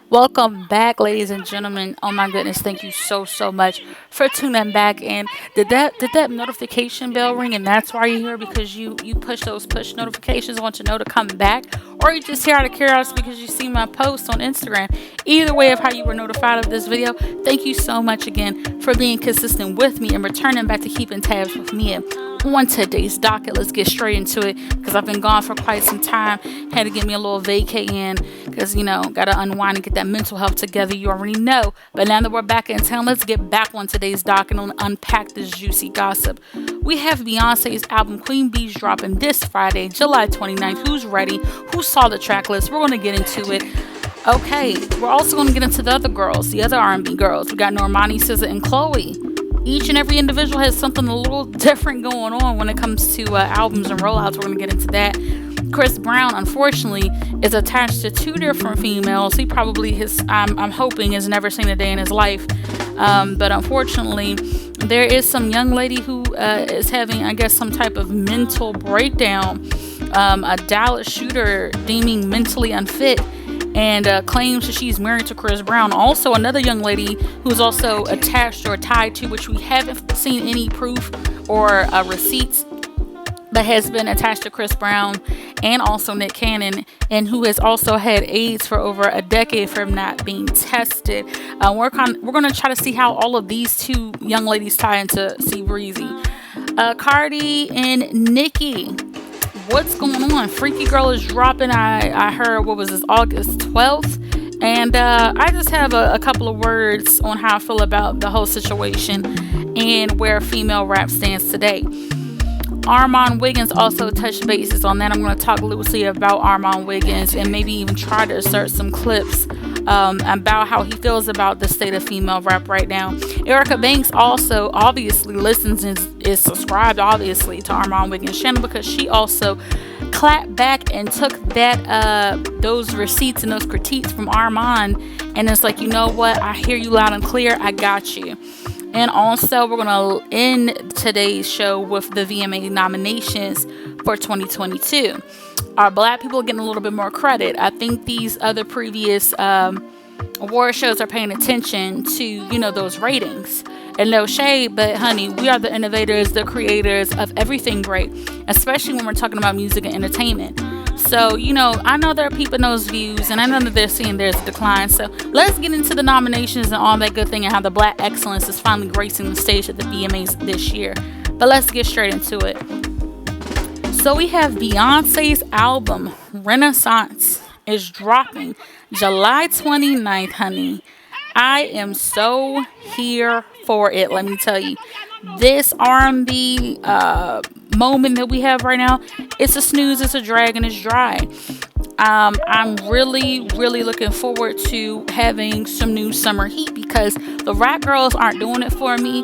Welcome back, ladies and gentlemen. Oh my goodness, thank you so much for tuning back in. Did that notification bell ring and that's why you're here because you push those push notifications, want to know to come back, or you just here out of curiosity because you see my post on Instagram. Either way of how you were notified of this video, thank you so much again for being consistent with me and returning back to keeping tabs with me. On today's docket, let's get straight into it because I've been gone for quite some time. Had to get me a little vacay in because gotta unwind and get that mental health together. You already know. But now that we're back in town, let's get back on today's docket and unpack this juicy gossip. We have Beyonce's album Queen Bee's dropping this Friday, July 29th. Who's ready? Who saw the track list? We're gonna get into it. Okay, we're also gonna get into the other girls, the other R&B girls. We got Normani, SZA, and Chloe. Each and every individual has something a little different going on when it comes to albums and rollouts. We're going to get into that. Chris Brown, unfortunately, is attached to two different females. He probably I'm hoping, has never seen a day in his life. But unfortunately, there is some young lady who is having, I guess, some type of mental breakdown. A Dallas shooter deeming mentally unfit and claims that she's married to Chris Brown. Also, another young lady who's also attached or tied to, which we haven't seen any proof or receipts, but has been attached to Chris Brown and also Nick Cannon, and who has also had AIDS for over a decade from not being tested. We're going to try to see how all of these two young ladies tie into C Breezy. Cardi and Nicki. What's going on? Freaky Girl is dropping. I heard, what was this, August 12th? And I just have a couple of words on how I feel about the whole situation and where female rap stands today. Armand Wiggins also touched bases on that. I'm going to talk loosely about Armand Wiggins and maybe even try to insert some clips about how he feels about the state of female rap right now. Erica Banks also obviously listens and is subscribed obviously to Armand Wiggins' channel because she also clapped back and took those receipts and those critiques from Armand, and it's like, you know what, I hear you loud and clear, I got you. And also, we're going to end today's show with the VMA nominations for 2022. Our black people are getting a little bit more credit. I think these other previous award shows are paying attention to, those ratings. And no shade, but honey, we are the innovators, the creators of everything great, especially when we're talking about music and entertainment. So, I know there are people in those views, and I know that they're seeing there's a decline. So let's get into the nominations and all that good thing and how the black excellence is finally gracing the stage at the VMAs this year. But let's get straight into it. So we have Beyonce's album, Renaissance, is dropping July 29th, honey. I am so here for it, let me tell you. This R&B moment that we have right now, it's a snooze, it's a drag, and it's dry. I'm really looking forward to having some new summer heat because the rap girls aren't doing it for me.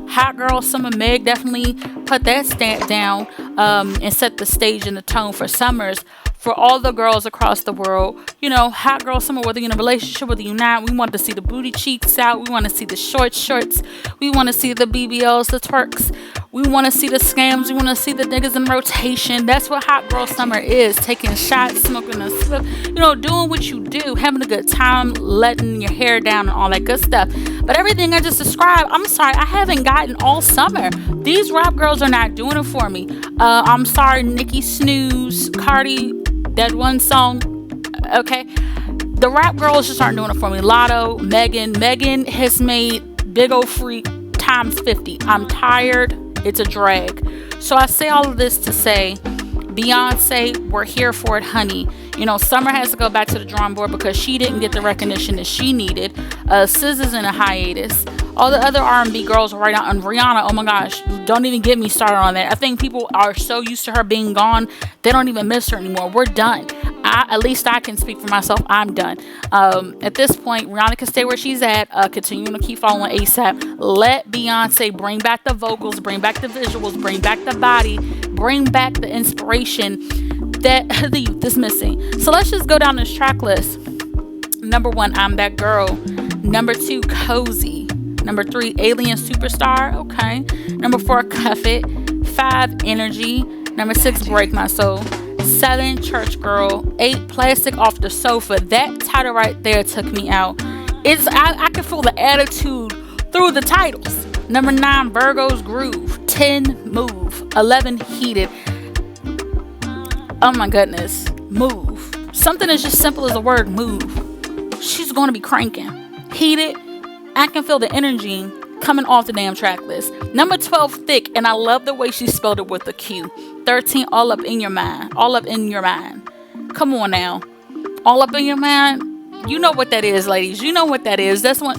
Hot Girl Summer, Meg definitely put that stamp down and set the stage and the tone for summers. For all the girls across the world, Hot Girl Summer, whether you're in a relationship, whether you're not, we want to see the booty cheeks out. We want to see the short shorts. We want to see the BBLs, the twerks. We want to see the scams. We want to see the niggas in rotation. That's what Hot Girl Summer is. Taking shots, smoking a slip, doing what you do, having a good time, letting your hair down and all that good stuff. But everything I just described, I'm sorry, I haven't gotten all summer. These rap girls are not doing it for me. I'm sorry, Nicki, Snooze, Cardi, that one song, okay? The rap girls just aren't doing it for me. Lotto, Megan has made Big Ol' Freak times 50. I'm tired. It's a drag. So I say all of this to say, Beyonce, we're here for it, honey. Summer has to go back to the drawing board because she didn't get the recognition that she needed. SZA's in a hiatus. All the other R&B girls right now, and Rihanna, oh my gosh, don't even get me started on that. I think people are so used to her being gone, they don't even miss her anymore. We're done. At least I can speak for myself. I'm done. At this point, Rihanna can stay where she's at, continuing to keep following ASAP. Let Beyonce bring back the vocals, bring back the visuals, bring back the body, bring back the inspiration that the youth is missing. So let's just go down this track list. Number 1, I'm That Girl. Number 2, Cozy. Number 3, Alien Superstar. Okay. Number 4, Cuff It. 5, Energy. Number 6, Break My Soul. 7, Church Girl. 8, Plastic Off the Sofa. That title right there took me out. I can feel the attitude through the titles. Number 9, Virgo's Groove. 10, Move. 11, Heated. Oh my goodness. Move. Something as just simple as the word move. She's going to be cranking. Heated. I can feel the energy coming off the damn track list. Number 12, Thick, and I love the way she spelled it with a Q. 13, All Up in Your Mind. All Up in Your Mind. Come on now. All Up in Your Mind. You know what that is, ladies. You know what that is. That's what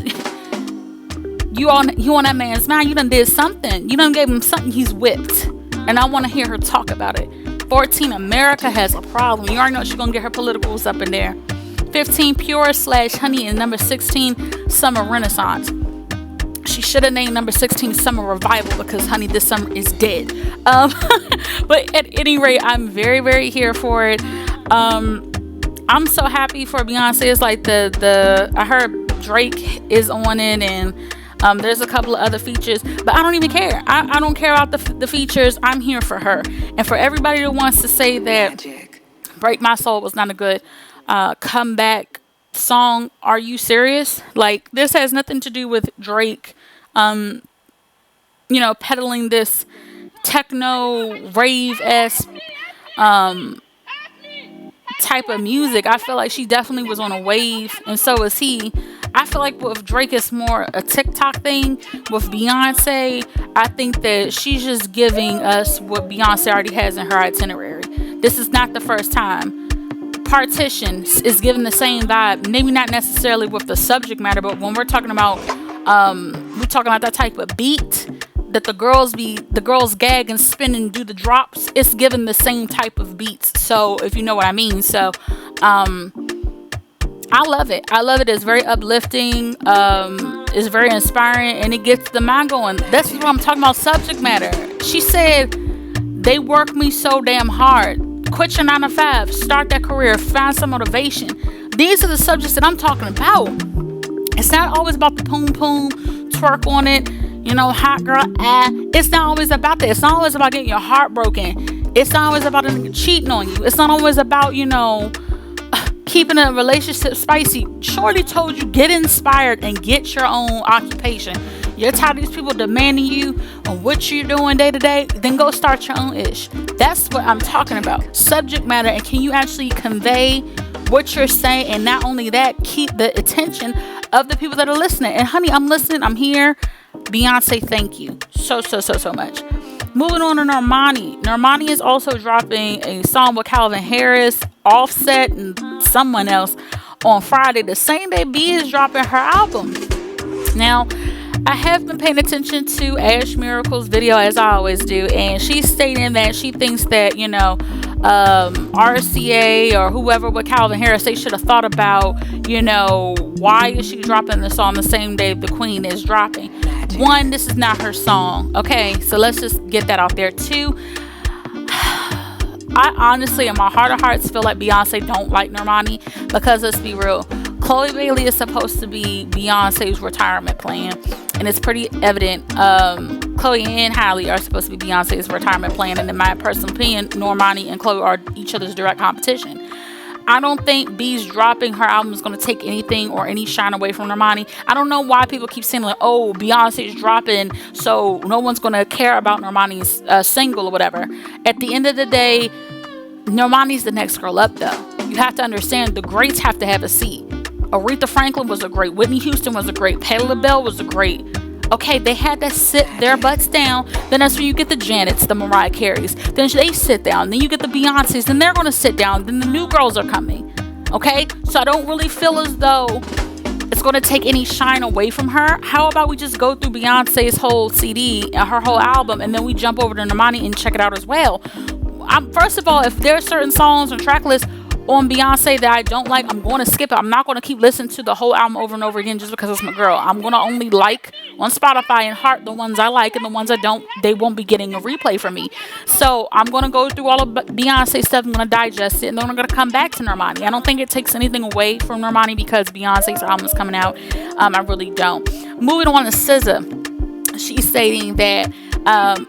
you on that man's mind. You done did something. You done gave him something he's whipped. And I want to hear her talk about it. 14, America Has a Problem. You already know she's going to get her politicals up in there. 15, Pure / Honey. And number 16, Summer Renaissance. She should have named number 16 Summer Revival because, honey, this summer is dead. But at any rate, I'm very, very here for it. I'm so happy for Beyonce. It's like I heard Drake is on it, and there's a couple of other features, but I don't even care. I don't care about the features. I'm here for her. And for everybody that wants to say that Break My Soul was not a good comeback song, are you serious? Like, this has nothing to do with Drake, peddling this techno rave-esque type of music. I feel like she definitely was on a wave, and so is he. I feel like with Drake it's more a TikTok thing. With Beyonce, I think that she's just giving us what Beyonce already has in her itinerary. This is not the first time. Partition is giving the same vibe, maybe not necessarily with the subject matter, but when we're talking about that type of beat that the girls gag and spin and do the drops, it's given the same type of beats. So if you know what I mean. So I love it. It's very uplifting. It's very inspiring, and it gets the mind going. That's what I'm talking about, subject matter. She said, they work me so damn hard. Quit your 9 to 5. Start that career. Find some motivation. These are the subjects that I'm talking about. It's not always about the poom poom, twerk on it, hot girl, It's not always about that. It's not always about getting your heart broken. It's not always about a nigga cheating on you. It's not always about, keeping a relationship spicy. Shorty told you, get inspired and get your own occupation. You're tired of these people demanding you on what you're doing day to day, then go start your own ish. That's what I'm talking about. Subject matter, and can you actually convey what you're saying? And not only that, keep the attention of the people that are listening. And honey, I'm listening. I'm here. Beyonce, thank you so much. Moving on to Normani. Normani is also dropping a song with Calvin Harris, Offset, and someone else on Friday, the same day B is dropping her album. Now, I have been paying attention to Ash Miracle's video, as I always do, and she's stating that she thinks that, RCA or whoever with Calvin Harris, they should have thought about, why is she dropping the song the same day the Queen is dropping? One, this is not her song. Okay, so let's just get that out there. Two, I honestly, in my heart of hearts, feel like Beyonce don't like Normani because, let's be real, Chloe Bailey is supposed to be Beyonce's retirement plan, and it's pretty evident. Chloe and Hailey are supposed to be Beyonce's retirement plan, and in my personal opinion, Normani and Chloe are each other's direct competition. I don't think B's dropping her album is going to take anything or any shine away from Normani. I don't know why people keep saying, like, oh, Beyonce's dropping, so no one's going to care about Normani's single or whatever. At the end of the day, Normani's the next girl up, though. You have to understand, the greats have to have a seat. Aretha Franklin was a great. Whitney Houston was a great. Patti LaBelle was a great. Okay, they had to sit their butts down. Then that's when you get the Janets, the Mariah Careys. Then they sit down. Then you get the Beyoncés. Then they're going to sit down. Then the new girls are coming. Okay? So I don't really feel as though it's going to take any shine away from her. How about we just go through Beyonce's whole CD, her whole album, and then we jump over to Normani and check it out as well. First of all, if there are certain songs on track lists, on Beyonce that I don't like, I'm going to skip it. I'm not going to keep listening to the whole album over and over again just because it's my girl. I'm going to only like on Spotify and heart the ones I like, and the ones I don't, they won't be getting a replay from me. So I'm going to go through all of Beyonce stuff. I'm going to digest it, and then I'm going to come back to Normani. I don't think it takes anything away from Normani because Beyonce's album is coming out. I really don't. Moving on to SZA. She's stating that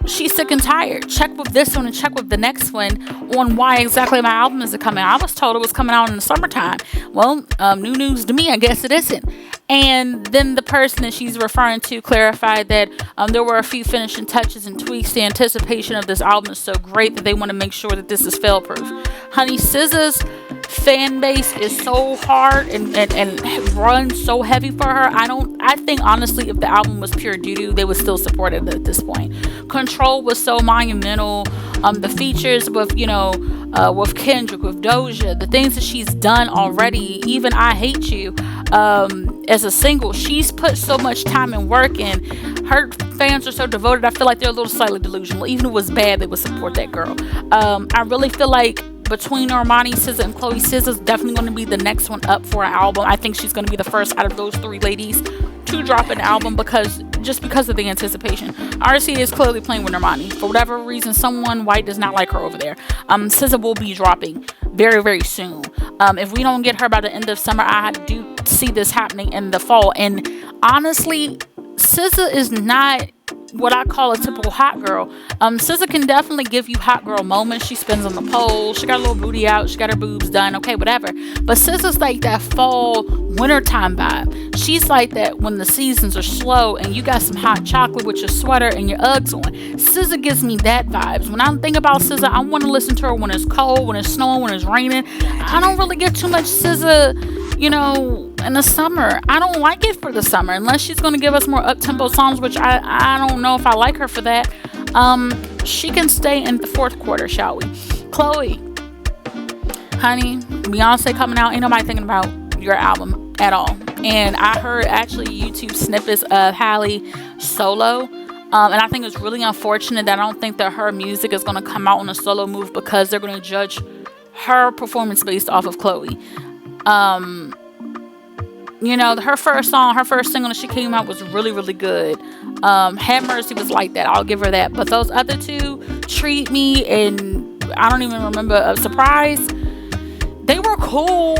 she's sick and tired. Check with this one and check with the next one on why exactly my album isn't coming out. I was told it was coming out in the summertime. Well, new news to me. I guess it isn't. And then the person that she's referring to clarified that there were a few finishing touches and tweaks. The anticipation of this album is so great that they want to make sure that this is fail-proof. Honey, SZA's fan base is so hard and runs so heavy for her. I think honestly, if the album was pure doo-doo, they would still support it at this point. Control was so monumental. The features with with Kendrick, with Doja, the things that she's done already, even I Hate You, as a single, she's put so much time and work in. Her fans are so devoted. I feel like they're a little slightly delusional. Even if it was bad, they would support that girl. I really feel like between Normani, SZA, and Chloe, SZA's definitely going to be the next one up for an album. I think she's going to be the first out of those three ladies to drop an album because of the anticipation. RC is clearly playing with Normani. For whatever reason, someone white does not like her over there. SZA will be dropping very, very soon. If we don't get her by the end of summer, I do see this happening in the fall. And honestly, SZA is not what I call a typical hot girl. SZA can definitely give you hot girl moments. She spins on the pole. She got a little booty out. She got her boobs done. Okay, whatever. But SZA's like that fall, wintertime vibe. She's like that when the seasons are slow and you got some hot chocolate with your sweater and your Uggs on. SZA gives me that vibes. When I think about SZA, I want to listen to her when it's cold, when it's snowing, when it's raining. I don't really get too much SZA, in the summer. I don't like it for the summer unless she's going to give us more up-tempo songs, which I don't know if I like her for that. She can stay in the fourth quarter, shall we? Chloe, honey, Beyonce coming out, ain't nobody thinking about your album at all. And I heard actually YouTube snippets of Halle solo. And I think it's really unfortunate that I don't think that her music is going to come out on a solo move because they're going to judge her performance based off of Chloe. Her first single that she came out was really, really good. Have Mercy was like that. I'll give her that. But those other two, Treat Me and I don't even remember, Surprise, they were cool.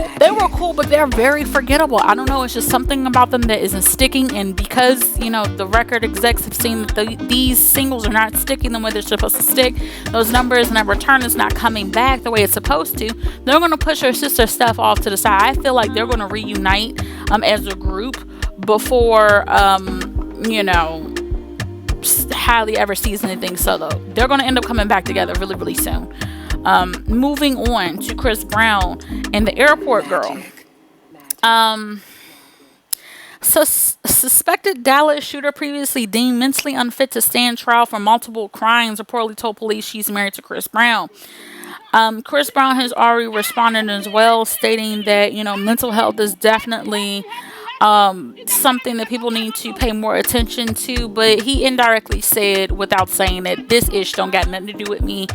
But they're very forgettable. I don't know. It's just something about them that isn't sticking. And because, the record execs have seen that these singles are not sticking the way they're supposed to stick, those numbers and that return is not coming back the way it's supposed to, they're going to push her sister stuff off to the side. I feel like they're going to reunite as a group before, Halle ever sees anything solo. They're going to end up coming back together really, really soon. Moving on to Chris Brown and the Airport Girl. Suspected Dallas shooter previously deemed mentally unfit to stand trial for multiple crimes reportedly told police she's married to Chris Brown. Chris Brown has already responded as well, stating that, mental health is definitely something that people need to pay more attention to, but he indirectly said, without saying that, this ish don't got nothing to do with me.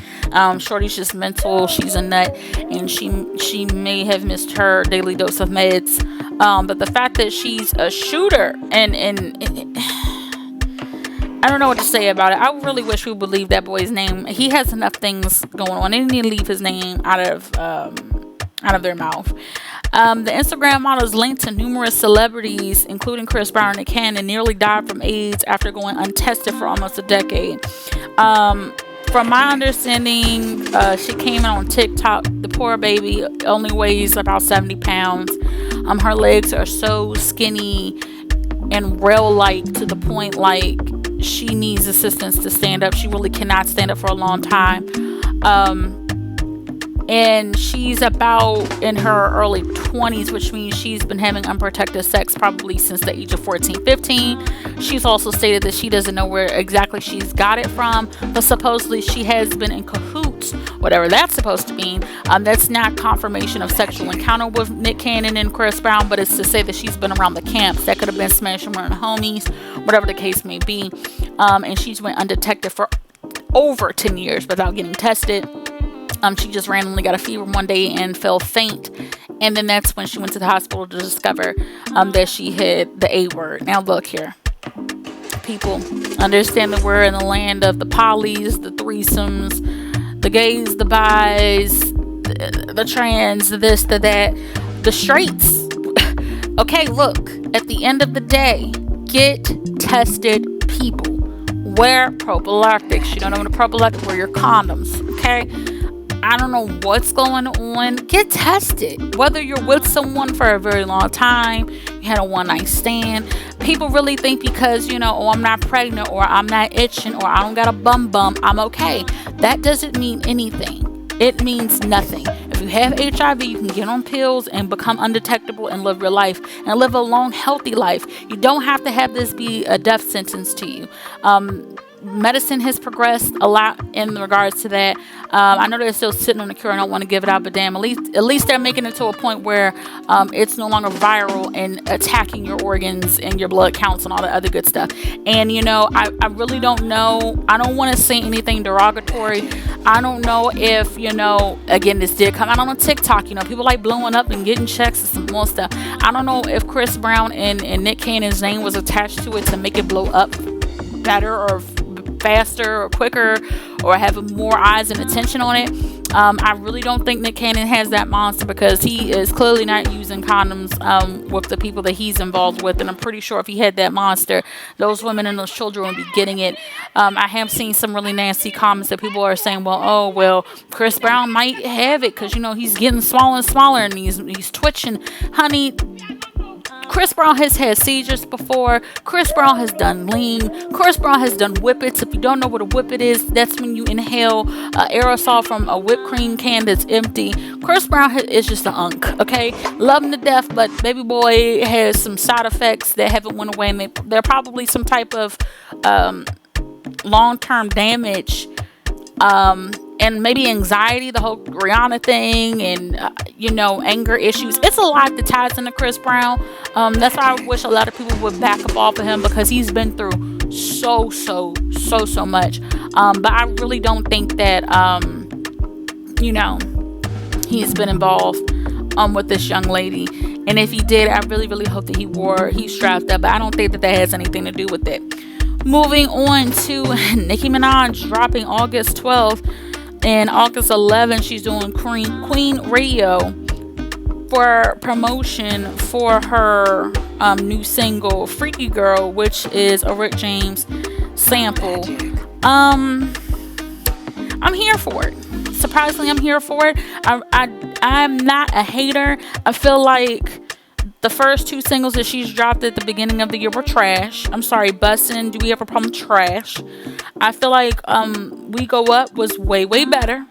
Shorty's just mental, she's a nut, and she may have missed her daily dose of meds. But the fact that she's a shooter and I don't know what to say about it. I really wish we would leave that boy's name. He has enough things going on. They need to leave his name out of their mouth. The Instagram model is linked to numerous celebrities, including Chris Brown and Cannon, nearly died from AIDS after going untested for almost a decade. From my understanding, she came out on TikTok. The poor baby only weighs about 70 pounds. Her legs are so skinny and rail-like to the point like she needs assistance to stand up. She really cannot stand up for a long time. And she's about in her early 20s, which means she's been having unprotected sex probably since the age of 14, 15. She's also stated that she doesn't know where exactly she's got it from, but supposedly she has been in cahoots, whatever that's supposed to mean. That's not confirmation of sexual encounter with Nick Cannon and Chris Brown, but it's to say that she's been around the camps. That could have been smashing her and homies, whatever the case may be. And she's went undetected for over 10 years without getting tested. She just randomly got a fever one day and fell faint. And then that's when she went to the hospital to discover that she had the A word. Now look here. People, understand that we're in the land of the polys, the threesomes, the gays, the bis, the trans, the this, the that, the straights. Okay, look, at the end of the day, get tested, people. Wear prophylactics. You don't know what a prophylactic, wear your condoms, okay? I don't know what's going on. Get tested. Whether you're with someone for a very long time, you had a one night stand. People really think because, oh, I'm not pregnant, or I'm not itching, or I don't got a bum, I'm okay. That doesn't mean anything. It means nothing. If you have HIV, you can get on pills and become undetectable and live your life and live a long, healthy life. You don't have to have this be a death sentence to you. Medicine has progressed a lot in regards to that. I know they're still sitting on the cure. I don't want to give it out, but damn, at least they're making it to a point where it's no longer viral and attacking your organs and your blood counts and all the other good stuff. And I really don't know. I don't want to say anything derogatory. I don't know if again, this did come out on TikTok. People like blowing up and getting checks and some more stuff. I don't know if Chris Brown and Nick Cannon's name was attached to it to make it blow up better or faster or quicker or have more eyes and attention on it. I really don't think Nick Cannon has that monster, because he is clearly not using condoms with the people that he's involved with, and I'm pretty sure if he had that monster, those women and those children would be getting it. I have seen some really nasty comments that people are saying, well, Chris Brown might have it because he's getting smaller and smaller and he's twitching. Honey, Chris Brown has had seizures before. Chris Brown has done lean. Chris Brown has done whippets. If you don't know what a whippet is, that's when you inhale aerosol from a whipped cream can that's empty. Chris Brown is just an unk, okay? Love him to death, but baby boy has some side effects that haven't went away, and they're probably some type of long-term damage, and maybe anxiety, the whole Rihanna thing, and anger issues. It's a lot that ties into Chris Brown. That's why I wish a lot of people would back up off of him, because he's been through so much. But I really don't think that he's been involved with this young lady. And if he did, I really hope that he's strapped up. But I don't think that has anything to do with it. Moving on to Nicki Minaj dropping August 12th. And August 11th, she's doing Queen Radio for promotion for her new single, Freaky Girl, which is a Rick James sample. I'm here for it. Surprisingly, I'm here for it. I'm not a hater. I feel like the first two singles that she's dropped at the beginning of the year were trash. I'm sorry, Bustin', Do We Have a Problem? Trash. I feel like We Go Up was way better.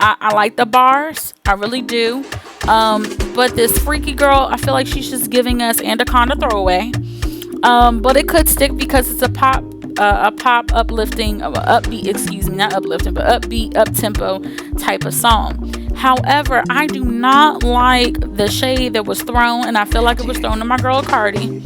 I like the bars. I really do. But this Freaky Girl, I feel like she's just giving us Anaconda Throwaway. But it could stick because it's a pop uplifting, upbeat, up-tempo type of song. However, I do not like the shade that was thrown, and I feel like it was thrown to my girl Cardi.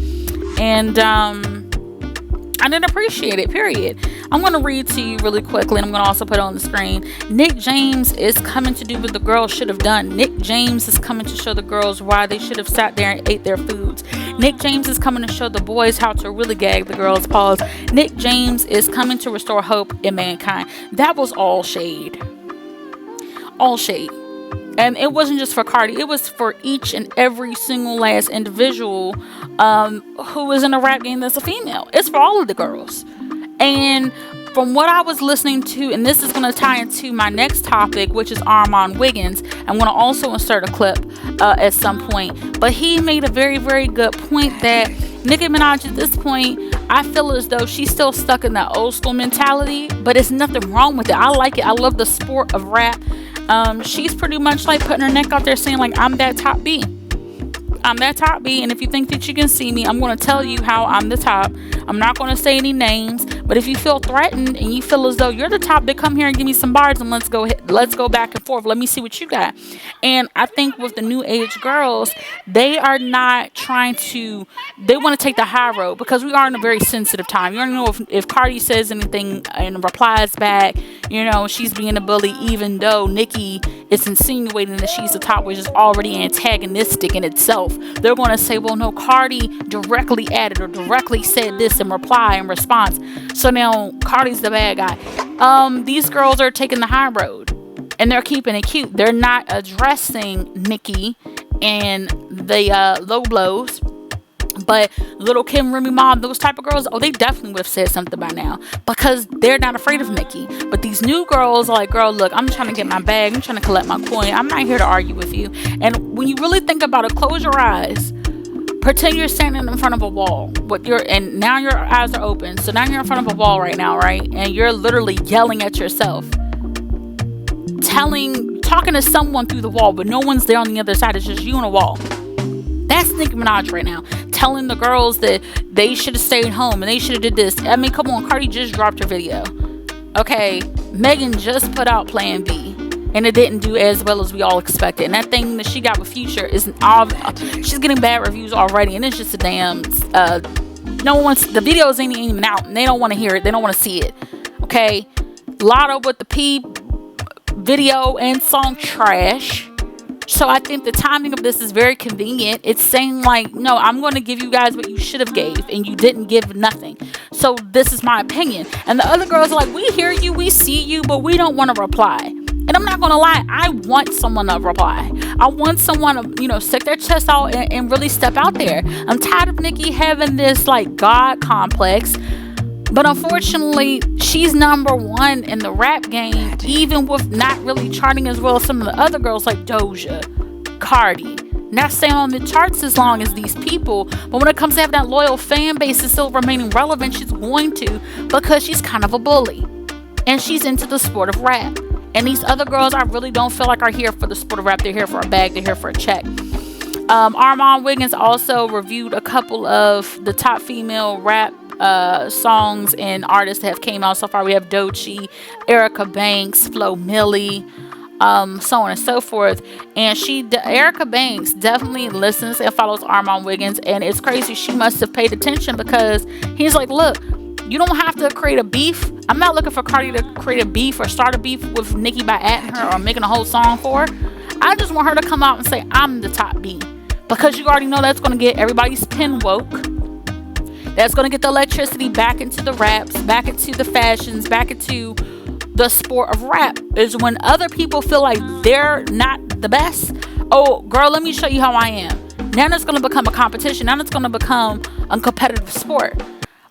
And I didn't appreciate it, period. I'm going to read to you really quickly, and I'm going to also put it on the screen. Nick James is coming to do what the girls should have done. Nick James is coming to show the girls why they should have sat there and ate their foods. Nick James is coming to show the boys how to really gag the girls' paws. Nick James is coming to restore hope in mankind. That was all shade. All shade. And it wasn't just for Cardi. It was for each and every single last individual who is in a rap game that's a female. It's for all of the girls. And from what I was listening to, and this is going to tie into my next topic, which is Armand Wiggins. I'm going to also insert a clip at some point. But he made a very good point that Nicki Minaj at this point, I feel as though she's still stuck in that old school mentality. But it's nothing wrong with it. I like it. I love the sport of rap. She's pretty much like putting her neck out there saying like, I'm that top B. I'm that top B, and if you think that you can see me, I'm going to tell you how I'm the top. I'm not going to say any names, But if you feel threatened and you feel as though you're the top, then come here and give me some bars and let's go back and forth. Let me see what you got. And I think with the new age girls, they are not trying to. They want to take the high road because we are in a very sensitive time. You already know if Cardi says anything and replies back, she's being a bully, even though Nicki is insinuating that she's the top, which is already antagonistic in itself. They're going to say, well, no, Cardi directly added or directly said this in reply and response. So now Cardi's the bad guy. These girls are taking the high road and they're keeping it cute. They're not addressing Nicki and the low blows. But Little Kim, Remy Ma, those type of girls, they definitely would have said something by now because they're not afraid of Nicki. But these new girls are like, girl, look, I'm trying to get my bag. I'm trying to collect my coin. I'm not here to argue with you. And when you really think about it, close your eyes. Pretend you're standing in front of a wall. And now your eyes are open. So now you're in front of a wall right now, right? And you're literally yelling at yourself. Talking to someone through the wall, but no one's there on the other side. It's just you on a wall. That's Nicki Minaj right now, telling the girls that they should have stayed home and they should have did this. I mean, come on, Cardi just dropped her video. Okay, Megan just put out Plan B, and it didn't do as well as we all expected. And that thing that she got with Future she's getting bad reviews already, and it's just a damn. The videos ain't even out, and they don't want to hear it. They don't want to see it. Okay, Lotto with the P video and song trash. So I think the timing of this is very convenient. It's saying like, no, I'm going to give you guys what you should have gave and you didn't give nothing. So this is my opinion. And the other girls are like, we hear you, we see you, but we don't want to reply. And I'm not going to lie, I want someone to reply. I want someone to, stick their chest out and really step out there. I'm tired of Nicki having this like God complex. But unfortunately, she's number one in the rap game, even with not really charting as well as some of the other girls like Doja, Cardi. Not staying on the charts as long as these people, but when it comes to having that loyal fan base and still remaining relevant, she's going to, because she's kind of a bully. And she's into the sport of rap. And these other girls, I really don't feel like are here for the sport of rap. They're here for a bag. They're here for a check. Armand Wiggins also reviewed a couple of the top female rap songs and artists that have came out so far. We have Doechii, Erica Banks, Flo Milli, so on and so forth. And Erica Banks definitely listens and follows Armand Wiggins, and it's crazy. She must have paid attention because he's like, look, you don't have to create a beef. I'm not looking for Cardi to create a beef or start a beef with Nicki by adding her or making a whole song for her. I just want her to come out and say, I'm the top B, because you already know that's going to get everybody's pen woke. That's going to get the electricity back into the raps, back into the fashions, back into the sport of rap. Is when other people feel like they're not the best. Oh, girl, let me show you how I am. Now it's going to become a competition. Now it's going to become a competitive sport.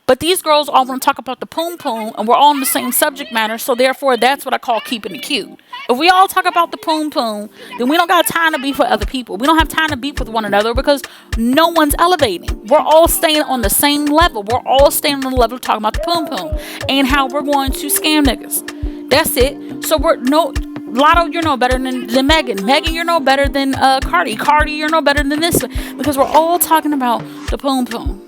But these girls all want to talk about the poom poom, and we're all on the same subject matter. So therefore, that's what I call keeping it cute. If we all talk about the poom poom, then we don't got time to beef with other people. We don't have time to beef with one another because no one's elevating. We're all staying on the same level. We're all staying on the level of talking about the poom poom and how we're going to scam niggas. That's it. So Lotto, you're no better than Megan. Megan, you're no better than Cardi. Cardi, you're no better than this one, because we're all talking about the poom poom.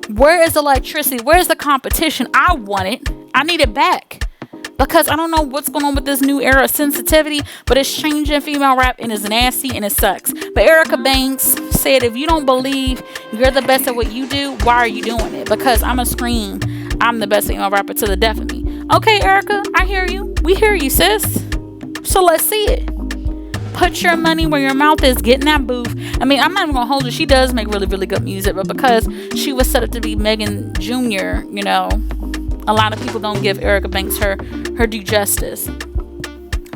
Where is the electricity? Where's the competition? I want it. I need it back. Because I don't know what's going on with this new era of sensitivity, but it's changing female rap and it's nasty and it sucks. But Erica Banks said, if you don't believe you're the best at what you do, why are you doing it? Because I'm going to scream, I'm the best female rapper to the death of me. Okay, Erica, I hear you. We hear you, sis. So let's see it. Put your money where your mouth is. Get in that booth. I mean, I'm not even going to hold her. She does make really, really good music. But because she was set up to be Megan Jr., a lot of people don't give Erica Banks her due justice.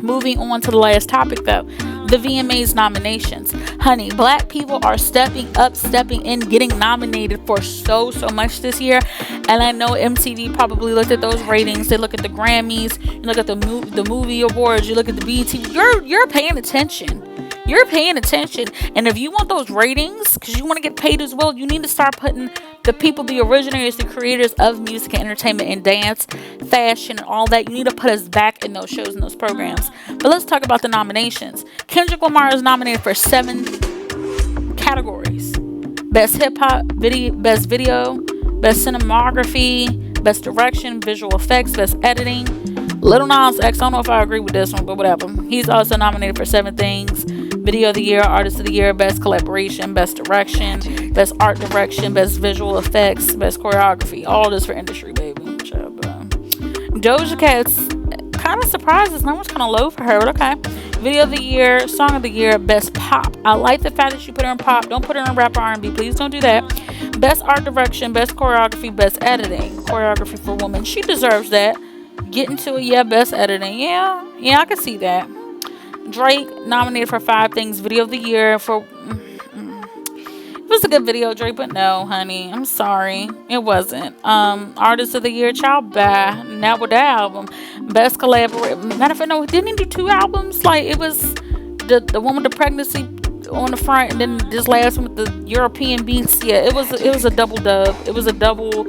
Moving on to the last topic, though. The VMAs nominations. Honey, black people are stepping up, stepping in, getting nominated for so much this year. And I know MTV probably looked at those ratings. They look at the Grammys. You look at the movie awards. You look at the BET. You're paying attention. You're paying attention. And if you want those ratings, because you want to get paid as well, you need to start putting the people, the originators, the creators of music and entertainment and dance, fashion, and all that. You need to put us back in those shows and those programs. But let's talk about the nominations. Kendrick Lamar is nominated for 7 categories. Best hip hop video, best video, Best cinematography, best direction, visual effects, best editing. Little Nas X, I don't know if I agree with this one, but whatever. He's also nominated for 7 things. Video of the Year, Artist of the Year, Best Collaboration, Best Direction, Best Art Direction, Best Visual Effects, Best Choreography. All this for industry, baby. Doja Cat's kind of surprised. This number's kind of low for her, but okay. Video of the Year, Song of the Year, Best Pop. I like the fact that she put her in pop. Don't put her in rap or R&B. Please don't do that. Best Art Direction, Best Choreography, Best Editing. Choreography for women. She deserves that. Get into it, yeah. Best editing, yeah, I can see that. Drake nominated for 5 things. Video of the Year for it was a good video, Drake, but no, honey, I'm sorry, it wasn't. Artist of the Year, Child Bye, not with that album. Best collaboration. Matter of fact, no, didn't he do 2 albums? Like it was the one with the pregnancy on the front, and then this last one with the European beats. Yeah, it was a double dub. It was a double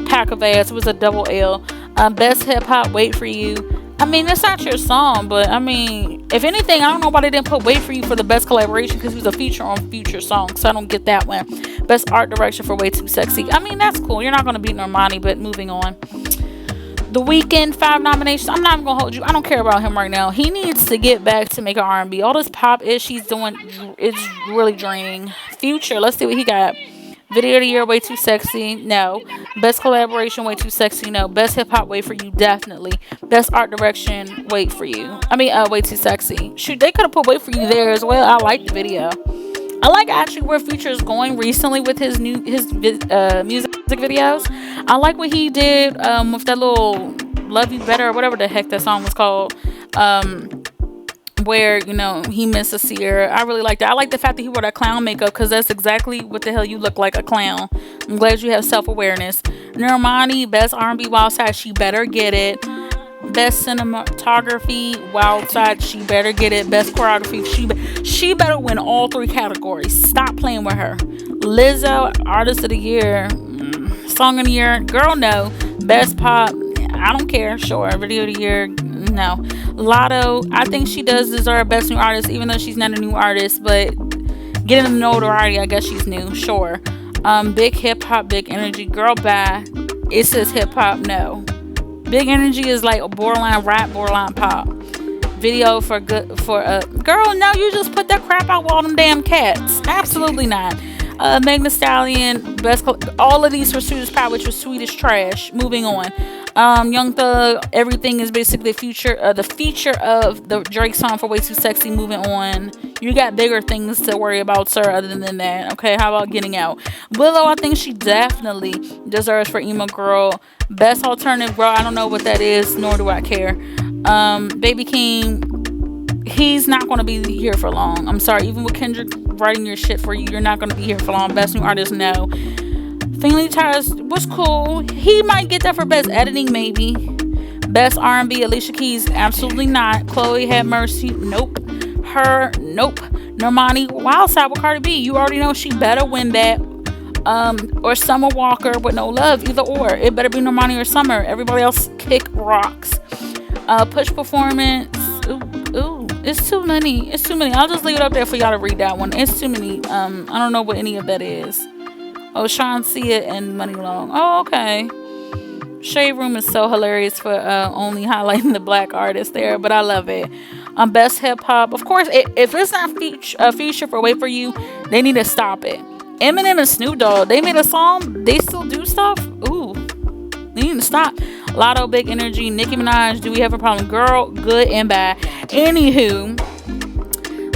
pack of ass. It was a double L. Best hip hop, Wait for You. I mean, it's not your song, but I mean, if anything, I don't know why they didn't put Wait for You for the best collaboration, because he was a feature on Future songs, so I don't get that one. Best art direction for Way Too Sexy. I mean, that's cool. You're not going to beat Normani, but moving on. The Weeknd, 5 nominations. I'm not even going to hold you. I don't care about him right now. He needs to get back to making R&B. All this pop-ish he's doing is really draining. Future, let's see what he got. Video of the Year, Way Too Sexy, no. Best collaboration, Way Too Sexy, no. Best hip hop, Wait for You, definitely. Best art direction, Wait for You. Way Too Sexy. Shoot, they could have put Wait for You there as well. I like the video. I like actually where Future is going recently with his music videos. I like what he did with that little Love You Better or whatever the heck that song was called. Where he missed a seer. I really like that. I like the fact that he wore that clown makeup, because that's exactly what the hell you look like, a clown. I'm glad you have self-awareness. Normani, best R&B Wild Side, she better get it. Best cinematography Wild Side, she better get it. Best choreography, she better win all 3 categories. Stop playing with her. Lizzo, Artist of the Year, Song of the Year, girl, no. Best pop, I don't care. Sure. Video of the Year, no. Lotto, I think she does deserve Best New Artist, even though she's not a new artist, but getting the notoriety, I guess she's new. Sure. Big hip hop, Big Energy, girl, bye. It says hip hop, no. Big Energy is like a borderline rap, borderline pop. Video for girl, no, you just put that crap out with all them damn cats. Absolutely not. Meg Thee Stallion, all of these for Swedish Pop, which was Swedish trash. Moving on. Young Thug, everything is basically the feature of the Drake song for Way Too Sexy. Moving on. You got bigger things to worry about, sir, other than that. Okay, how about Getting Out? Willow, I think she definitely deserves for Emo Girl. Best alternative, girl, I don't know what that is, nor do I care. Baby King, he's not going to be here for long. I'm sorry, even with Kendrick writing your shit for you, you're not going to be here for long. Best New Artist, no. Finley Tires was cool. He might get that for best editing, maybe. Best R&B, Alicia Keys, absolutely not. Chloe Had Mercy, nope. Her, nope. Normani, Wild Side with Cardi B, you already know she better win that. Or Summer Walker with No Love, either or. It better be Normani or Summer. Everybody else kick rocks. Push Performance, ooh, it's too many. I'll just leave it up there for y'all to read that one. It's too many. I don't know what any of that is. Oh, Sean See It and Money Long. Oh, okay. Shade Room is so hilarious for only highlighting the black artists there, but I love it. Best hip hop, of course. If it's not feature for Wait for You, they need to stop it. Eminem and Snoop Dogg, they made a song. They still do stuff. Ooh, they need to stop. Lotto, Big Energy, Nicki Minaj. Do we have a problem? Girl, good and bad. Anywho.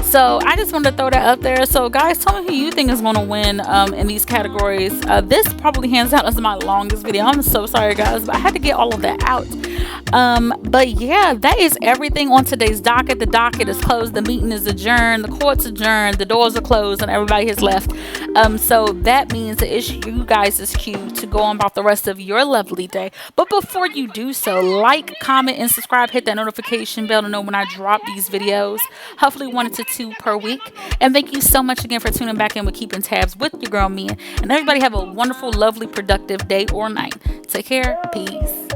So I just wanted to throw that up there. So guys, tell me who you think is going to win in these categories. This probably hands down is my longest video. I'm so sorry guys, but I had to get all of that out. But yeah, that is everything on today's docket. The docket is closed, the meeting is adjourned, the court's adjourned, the doors are closed, and everybody has left. So that means that it's you guys' cue to go on about the rest of your lovely day. But before you do so, like, comment, and subscribe. Hit that notification bell to know when I drop these videos. Hopefully 1 to 2 per week. And thank you so much again for tuning back in with Keeping Tabs with your girl Mia. And everybody have a wonderful, lovely, productive day or night. Take care. Peace.